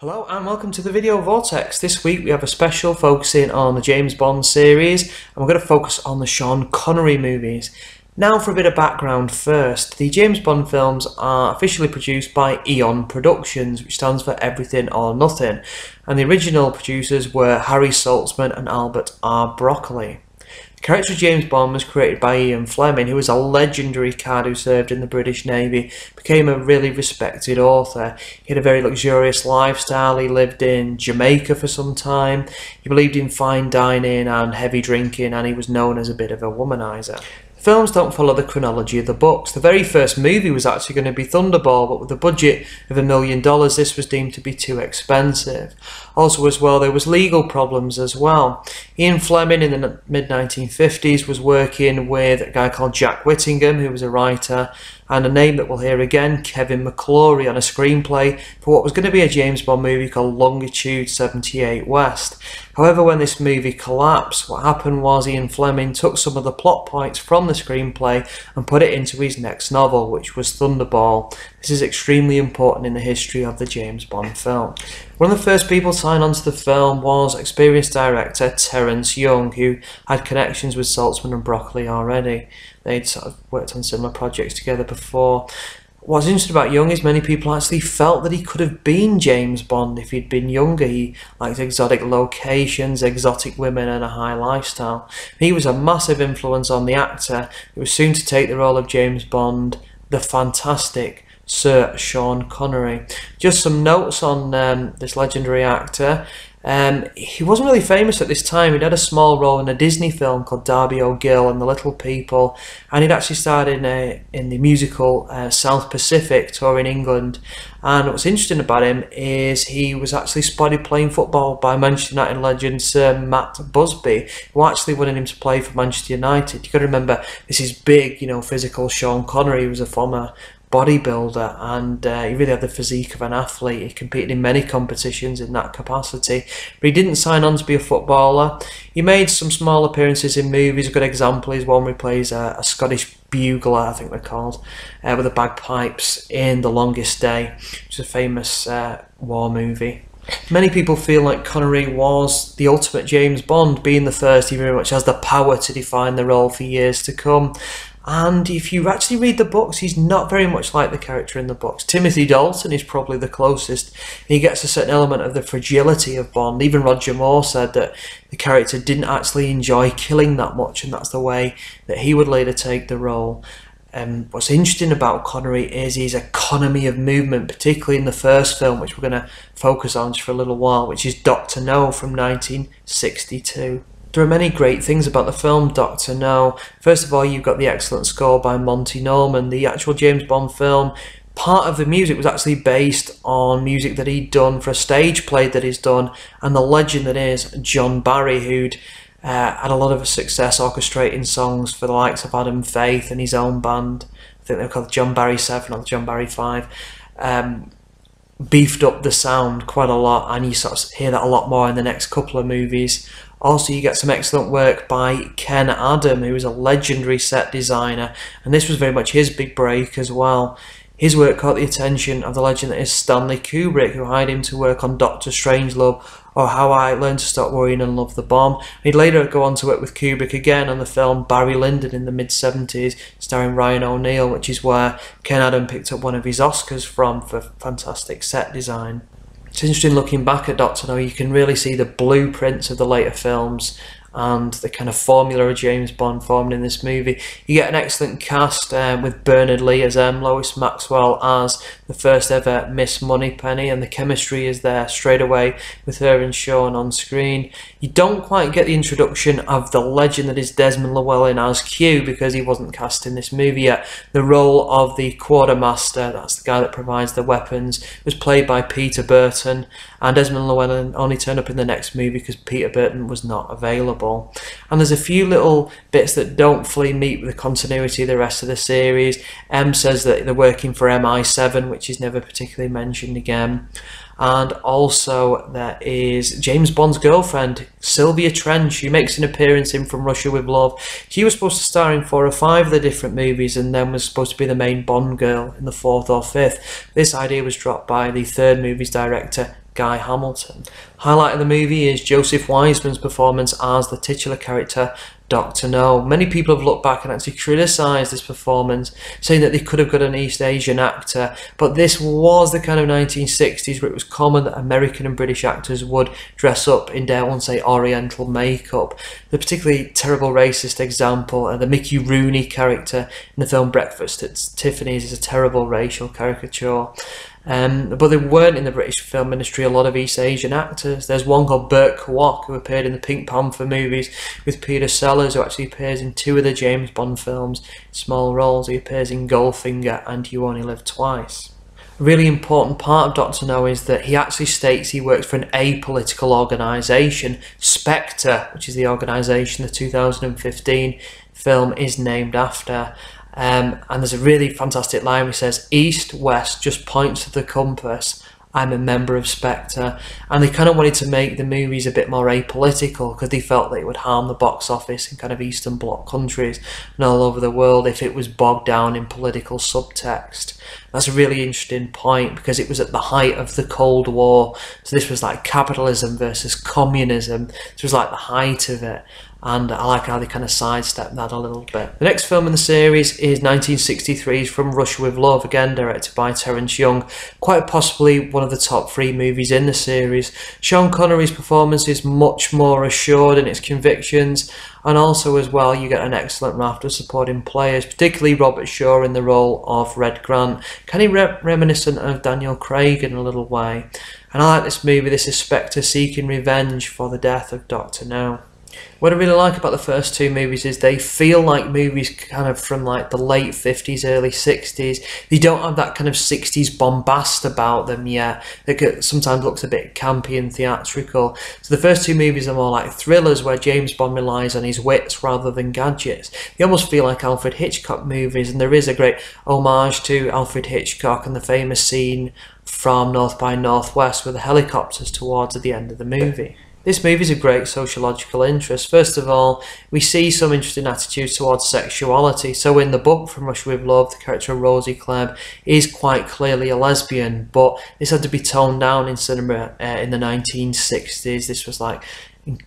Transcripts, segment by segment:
Hello and welcome to the Video Vortex. This week we have a special focusing on the James Bond series, and we're going to focus on the Sean Connery movies. Now for a bit of background first. The James Bond films are officially produced by Eon Productions, which stands for Everything or Nothing, and the original producers were Harry Saltzman and Albert R. Broccoli. The character of James Bond was created by Ian Fleming, who was a legendary cad who served in the British Navy, became a really respected author. He had a very luxurious lifestyle. He lived in Jamaica for some time. He believed in fine dining and heavy drinking, and he was known as a bit of a womanizer. The films don't follow the chronology of the books. The very first movie was actually going to be Thunderball, but with a budget of $1 million, this was deemed to be too expensive. Also as well, there was legal problems as well. Ian Fleming in the mid-1950s was working with a guy called Jack Whittingham, who was a writer, and a name that we'll hear again, Kevin McClory, on a screenplay for what was going to be a James Bond movie called Longitude 78 West. However, when this movie collapsed, what happened was Ian Fleming took some of the plot points from the screenplay and put it into his next novel, which was Thunderball. This is extremely important in the history of the James Bond film. One of the first people to sign on to the film was experienced director Terence Young, who had connections with Saltzman and Broccoli already. They'd sort of worked on similar projects together before. What's interesting about Young is many people actually felt that he could have been James Bond if he'd been younger. He liked exotic locations, exotic women and a high lifestyle. He was a massive influence on the actor who was soon to take the role of James Bond, the fantastic Sir Sean Connery. Just some notes on this legendary actor. He wasn't really famous at this time. He'd had a small role in a Disney film called Darby O'Gill and the Little People, and he'd actually starred in the musical South Pacific tour in England. And what's interesting about him is he was actually spotted playing football by Manchester United legend Sir Matt Busby, who actually wanted him to play for Manchester United. You've got to remember, this is big, physical Sean Connery. He was a former bodybuilder, and he really had the physique of an athlete. He competed in many competitions in that capacity, but he didn't sign on to be a footballer. He made some small appearances in movies. A good example is one where he plays a Scottish bugler, I think they're called, with the bagpipes in The Longest Day, which is a famous war movie. Many people feel like Connery was the ultimate James Bond, being the first. He very much has the power to define the role for years to come. And if you actually read the books, he's not very much like the character in the books. Timothy Dalton is probably the closest. He gets a certain element of the fragility of Bond. Even Roger Moore said that the character didn't actually enjoy killing that much, and that's the way that he would later take the role. What's interesting about Connery is his economy of movement, particularly in the first film, which we're going to focus on just for a little while, which is Dr. No from 1962. There are many great things about the film Dr. No. First of all, you've got the excellent score by Monty Norman. The actual James Bond film, part of the music was actually based on music that he'd done for a stage play that he's done, and the legend that is John Barry, who'd had a lot of success orchestrating songs for the likes of Adam Faith and his own band. I think they're called John Barry 7 or John Barry 5. Beefed up the sound quite a lot, and you sort of hear that a lot more in the next couple of movies. Also, you get some excellent work by Ken Adam, who is a legendary set designer, and this was very much his big break as well. His work caught the attention of the legend that is Stanley Kubrick, who hired him to work on Doctor Strangelove or How I Learned to Stop Worrying and Love the Bomb. He'd later go on to work with Kubrick again on the film Barry Lyndon in the mid-70s, starring Ryan O'Neal, which is where Ken Adam picked up one of his Oscars from for fantastic set design. It's interesting looking back at Dr. No, you can really see the blueprints of the later films and the kind of formula of James Bond formed in this movie. You get an excellent cast with Bernard Lee as M, Lois Maxwell as the first ever Miss Moneypenny, and the chemistry is there straight away with her and Sean on screen. You don't quite get the introduction of the legend that is Desmond Llewellyn as Q, because he wasn't cast in this movie yet. The role of the quartermaster, that's the guy that provides the weapons, was played by Peter Burton, and Desmond Llewellyn only turned up in the next movie because Peter Burton was not available. And there's a few little bits that don't fully meet with the continuity of the rest of the series. M says that they're working for MI7, which is never particularly mentioned again. And also there is James Bond's girlfriend, Sylvia Trench, who makes an appearance in From Russia with Love. She was supposed to star in 4 or 5 of the different movies and then was supposed to be the main Bond girl in the 4th or 5th. This idea was dropped by the 3rd movie's director, Guy Hamilton. Highlight of the movie is Joseph Wiseman's performance as the titular character, Dr. No. Many people have looked back and actually criticised this performance, saying that they could have got an East Asian actor, but this was the kind of 1960s where it was common that American and British actors would dress up in, dare one say, Oriental makeup. The particularly terrible racist example, the Mickey Rooney character in the film Breakfast at Tiffany's, is a terrible racial caricature. But there weren't in the British film industry a lot of East Asian actors. There's one called Burt Kwok, who appeared in the Pink Panther movies with Peter Sellers, who actually appears in 2 of the James Bond films, small roles. He appears in Goldfinger and You Only Live Twice. A really important part of Dr. No is that he actually states he works for an apolitical organisation, Spectre, which is the organisation the 2015 film is named after. And there's a really fantastic line where he says, "East, west, just points to the compass. I'm a member of Spectre." And they kind of wanted to make the movies a bit more apolitical because they felt that it would harm the box office in kind of Eastern Bloc countries and all over the world if it was bogged down in political subtext. That's a really interesting point because it was at the height of the Cold War. So this was like capitalism versus communism. This was like the height of it. And I like how they kind of sidestepped that a little bit. The next film in the series is 1963's From Russia with Love, again directed by Terence Young. Quite possibly one of the top 3 movies in the series. Sean Connery's performance is much more assured in its convictions, and also as well you get an excellent raft of supporting players, particularly Robert Shaw in the role of Red Grant, kind of reminiscent of Daniel Craig in a little way. And I like this movie. This is Spectre seeking revenge for the death of Dr. No. What I really like about the first 2 movies is they feel like movies kind of from like the late 50s, early 60s. They don't have that kind of 60s bombast about them yet. That sometimes looks a bit campy and theatrical. So the first 2 movies are more like thrillers where James Bond relies on his wits rather than gadgets. They almost feel like Alfred Hitchcock movies, and there is a great homage to Alfred Hitchcock and the famous scene from North by Northwest with the helicopters towards the end of the movie. This movie is a great sociological interest. First of all, we see some interesting attitudes towards sexuality. So in the book From Russia with Love, the character of Rosie Klebb is quite clearly a lesbian, but this had to be toned down in cinema in the 1960s. This was like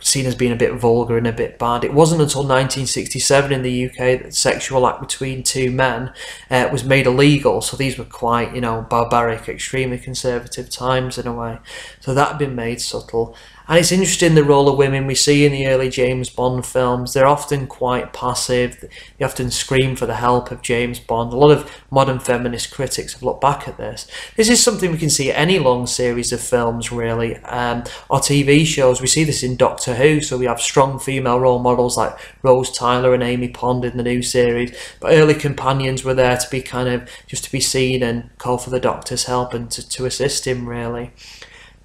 seen as being a bit vulgar and a bit bad. It wasn't until 1967 in the UK that the sexual act between 2 men was made illegal. So these were quite, barbaric, extremely conservative times in a way. So that had been made subtle. And it's interesting the role of women we see in the early James Bond films. They're often quite passive. They often scream for the help of James Bond. A lot of modern feminist critics have looked back at this. This is something we can see at any long series of films, really, or TV shows. We see this in Doctor Who, so we have strong female role models like Rose Tyler and Amy Pond in the new series. But early companions were there to be kind of just to be seen and call for the Doctor's help and to assist him, really.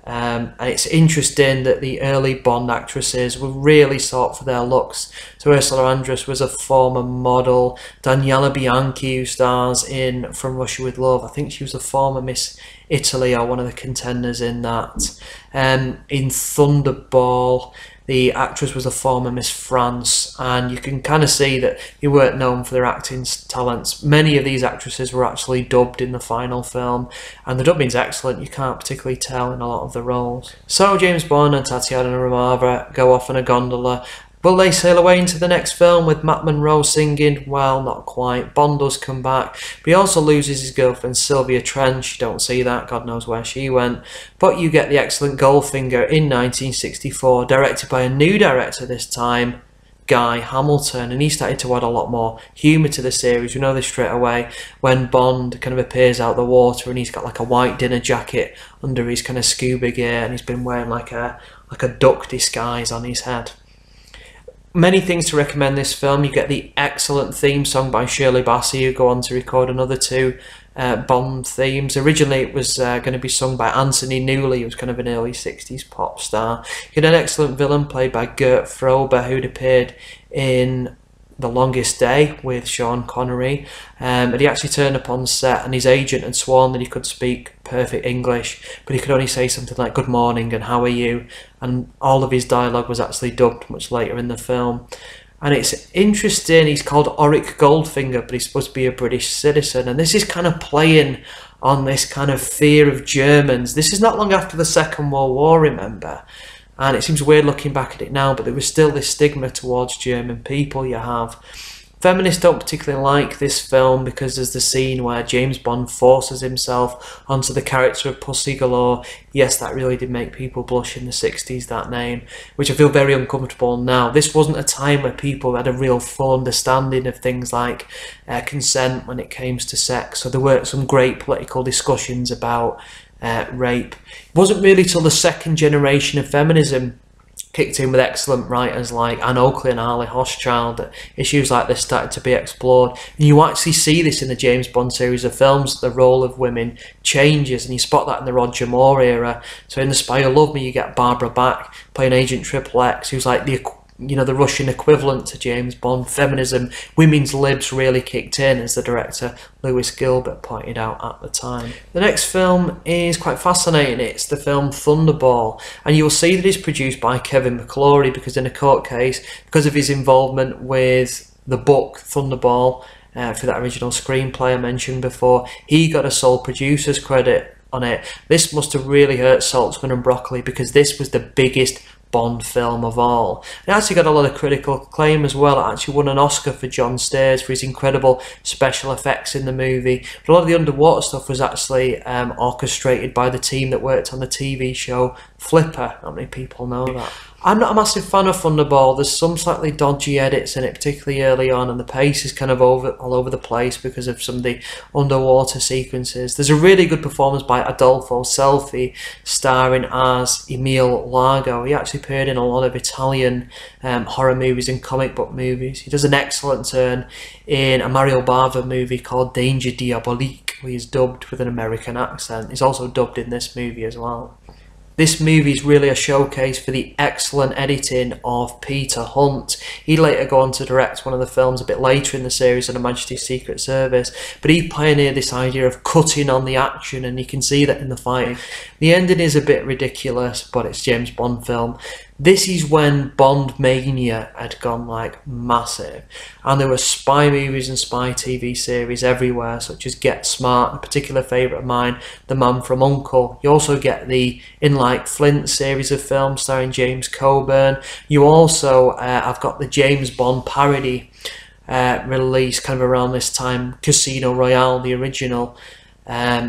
And it's interesting that the early Bond actresses were really sought for their looks. So Ursula Andress was a former model. Daniela Bianchi, who stars in From Russia with Love, I think she was a former Miss Italy or one of the contenders in that. In Thunderball, the actress was a former Miss France, and you can kind of see that they weren't known for their acting talents. Many of these actresses were actually dubbed in the final film, and the dubbing's excellent. You can't particularly tell in a lot of the roles. So James Bond and Tatiana Ramava go off on a gondola. Will they sail away into the next film with Matt Monro singing? Well, not quite. Bond does come back, but he also loses his girlfriend Sylvia Trench. You don't see that, God knows where she went. But you get the excellent Goldfinger in 1964, directed by a new director this time, Guy Hamilton, and he started to add a lot more humour to the series. We know this straight away when Bond kind of appears out the water and he's got like a white dinner jacket under his kind of scuba gear, and he's been wearing like a duck disguise on his head. Many things to recommend this film. You get the excellent theme song by Shirley Bassey, who go on to record another 2 Bond themes. Originally it was going to be sung by Anthony Newley, who was kind of an early 60s pop star. You get an excellent villain played by Gert Frober, who'd appeared in The Longest Day with Sean Connery, and he actually turned up on set, and his agent had sworn that he could speak perfect English, but he could only say something like "good morning" and "how are you," and all of his dialogue was actually dubbed much later in the film. And it's interesting, he's called Auric Goldfinger, but he's supposed to be a British citizen, and this is kind of playing on this kind of fear of Germans. This is not long after the Second World War, remember? And it seems weird looking back at it now, but there was still this stigma towards German people you have. Feminists don't particularly like this film because there's the scene where James Bond forces himself onto the character of Pussy Galore. Yes, that really did make people blush in the 60s, that name, which I feel very uncomfortable now. This wasn't a time where people had a real full understanding of things like consent when it came to sex, so there were some great political discussions about rape. It wasn't really till the second generation of feminism kicked in with excellent writers like Anne Oakley and Arlie Hochschild that issues like this started to be explored. And you actually see this in the James Bond series of films. The role of women changes, and you spot that in the Roger Moore era. So in The Spy Who Loved Me, you get Barbara Bach playing Agent Triple X, who's like the Russian equivalent to James Bond. Feminism, women's libs really kicked in, as the director Lewis Gilbert pointed out at the time. The next film is quite fascinating. It's the film Thunderball, and you'll see that it's produced by Kevin McClory because in a court case, because of his involvement with the book Thunderball, for that original screenplay I mentioned before, he got a sole producer's credit on it. This must have really hurt Saltzman and Broccoli because this was the biggest Bond film of all. It actually got a lot of critical acclaim as well. It actually won an Oscar for John Stairs for his incredible special effects in the movie. But a lot of the underwater stuff was actually orchestrated by the team that worked on the TV show Flipper. Not many people know that. I'm not a massive fan of Thunderball. There's some slightly dodgy edits in it, particularly early on, and the pace is kind of all over the place because of some of the underwater sequences. There's a really good performance by Adolfo Selfi, starring as Emil Largo. He actually appeared in a lot of Italian horror movies and comic book movies. He does an excellent turn in a Mario Bava movie called Danger Diabolique, where he's dubbed with an American accent. He's also dubbed in this movie as well. This movie is really a showcase for the excellent editing of Peter Hunt. He'd later go on to direct one of the films a bit later in the series on Her Majesty's Secret Service, but he pioneered this idea of cutting on the action, and you can see that in the fight. The ending is a bit ridiculous, but it's a James Bond film. This is when Bond mania had gone like massive, and there were spy movies and spy TV series everywhere, such as Get Smart, a particular favourite of mine, The Man from U.N.C.L.E. You also get the In Like Flint series of films starring James Coburn. You also have got the James Bond parody released kind of around this time, Casino Royale, the original,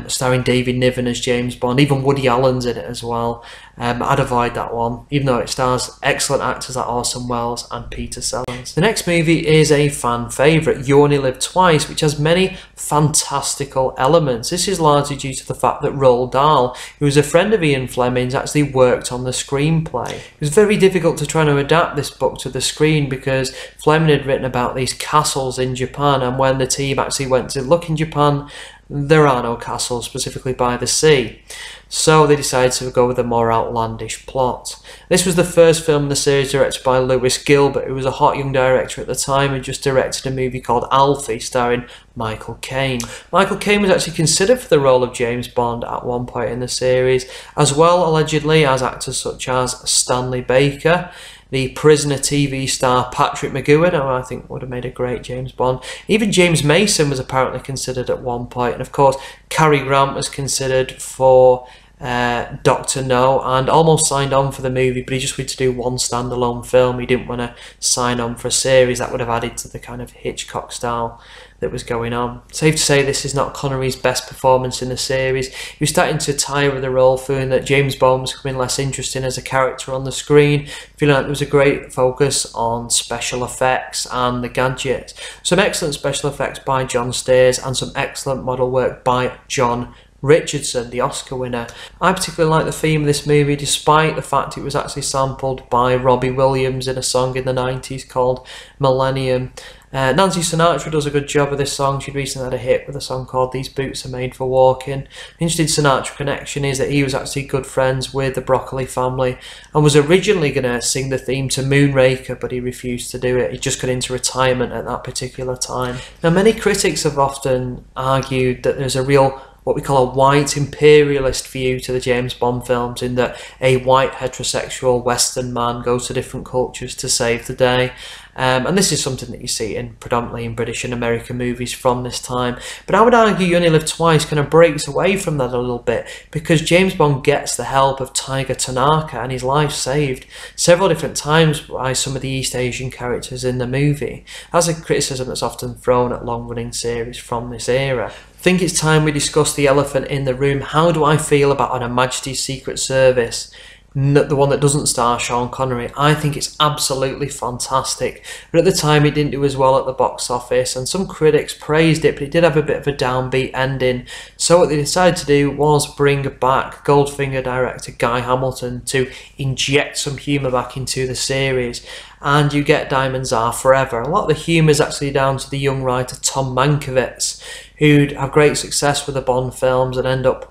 starring David Niven as James Bond. Even Woody Allen's in it as well. I'd avoid that one, even though it stars excellent actors like Orson Welles and Peter Sellers. The next movie is a fan favourite, You Only Live Twice, which has many fantastical elements. This is largely due to the fact that Roald Dahl, who was a friend of Ian Fleming's, actually worked on the screenplay. It was very difficult to try to adapt this book to the screen because Fleming had written about these castles in Japan, and when the team actually went to look in Japan, there are no castles, specifically by the sea. So they decided to go with a more outlandish plot. This was the first film in the series directed by Lewis Gilbert, who was a hot young director at the time and just directed a movie called Alfie starring Michael Caine. Michael Caine was actually considered for the role of James Bond at one point in the series, as well allegedly as actors such as Stanley Baker, the Prisoner TV star Patrick McGoohan, who I think would have made a great James Bond. Even James Mason was apparently considered at one point, and of course Cary Grant was considered for Dr. No and almost signed on for the movie, but he just wanted to do one standalone film. He didn't want to sign on for a series. That would have added to the kind of Hitchcock style that was going on. Safe to say this is not Connery's best performance in the series. He was starting to tire of the role, feeling that James Bond was becoming less interesting as a character on the screen, feeling like there was a great focus on special effects and the gadgets. Some excellent special effects by John Stairs and some excellent model work by John Richardson, the Oscar winner. I particularly like the theme of this movie, despite the fact it was actually sampled by Robbie Williams in a song in the 90s called Millennium. Nancy Sinatra does a good job of this song. She'd recently had a hit with a song called These Boots Are Made for Walking. The interesting Sinatra connection is that he was actually good friends with the Broccoli family and was originally going to sing the theme to Moonraker, but he refused to do it. He just got into retirement at that particular time. Now, many critics have often argued that there's a real what we call a white imperialist view to the James Bond films, in that a white heterosexual Western man goes to different cultures to save the day. And this is something that you see in predominantly in British and American movies from this time. But I would argue You Only Live Twice kind of breaks away from that a little bit, because James Bond gets the help of Tiger Tanaka and his life saved several different times by some of the East Asian characters in the movie. That's a criticism that's often thrown at long-running series from this era. I think it's time we discuss the elephant in the room. How do I feel about Her Majesty's Secret Service? The one that doesn't star Sean Connery. I think it's absolutely fantastic, but at the time it didn't do as well at the box office, and some critics praised it, but it did have a bit of a downbeat ending. So what they decided to do was bring back Goldfinger director Guy Hamilton to inject some humour back into the series, and you get Diamonds Are Forever. A lot of the humour is actually down to the young writer Tom Mankiewicz, who'd have great success with the Bond films and end up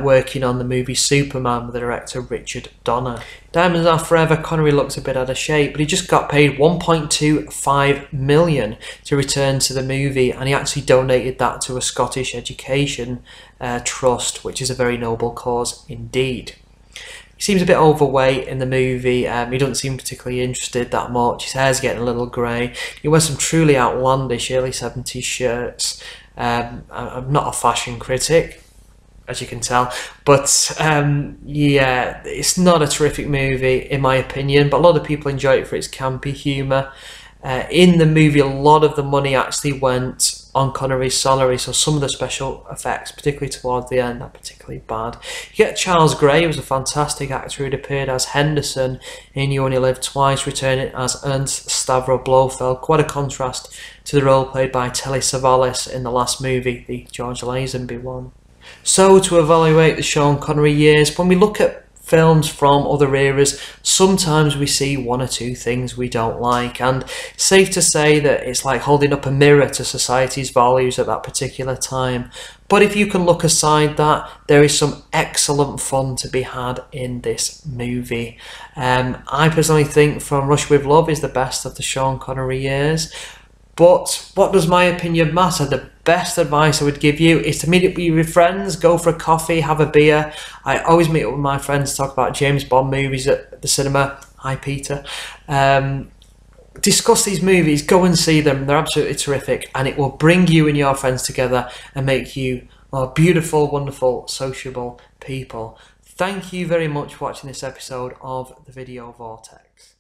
working on the movie Superman with the director Richard Donner. Diamonds Are Forever, Connery looks a bit out of shape, but he just got paid $1.25 million to return to the movie, and he actually donated that to a Scottish education trust, which is a very noble cause indeed. He seems a bit overweight in the movie. He doesn't seem particularly interested that much. His hair's getting a little grey. He wears some truly outlandish early 70s shirts. I'm not a fashion critic, as you can tell, but yeah, it's not a terrific movie in my opinion, but a lot of people enjoy it for its campy humour. In the movie, a lot of the money actually went on Connery's salary, so some of the special effects, particularly towards the end, are particularly bad. You get Charles Gray, who was a fantastic actor who'd appeared as Henderson in You Only Live Twice, returning as Ernst Stavro Blofeld, quite a contrast to the role played by Telly Savalas in the last movie, the George Lazenby one. So, to evaluate the Sean Connery years, when we look at films from other eras, sometimes we see one or two things we don't like, and it's safe to say that it's like holding up a mirror to society's values at that particular time. But if you can look aside that, there is some excellent fun to be had in this movie. I personally think From Russia with Love is the best of the Sean Connery years. But what does my opinion matter? The best advice I would give you is to meet up with your friends, go for a coffee, have a beer. I always meet up with my friends to talk about James Bond movies at the cinema. Hi, Peter. Discuss these movies, go and see them. They're absolutely terrific, and it will bring you and your friends together and make you beautiful, wonderful, sociable people. Thank you very much for watching this episode of the Video Vortex.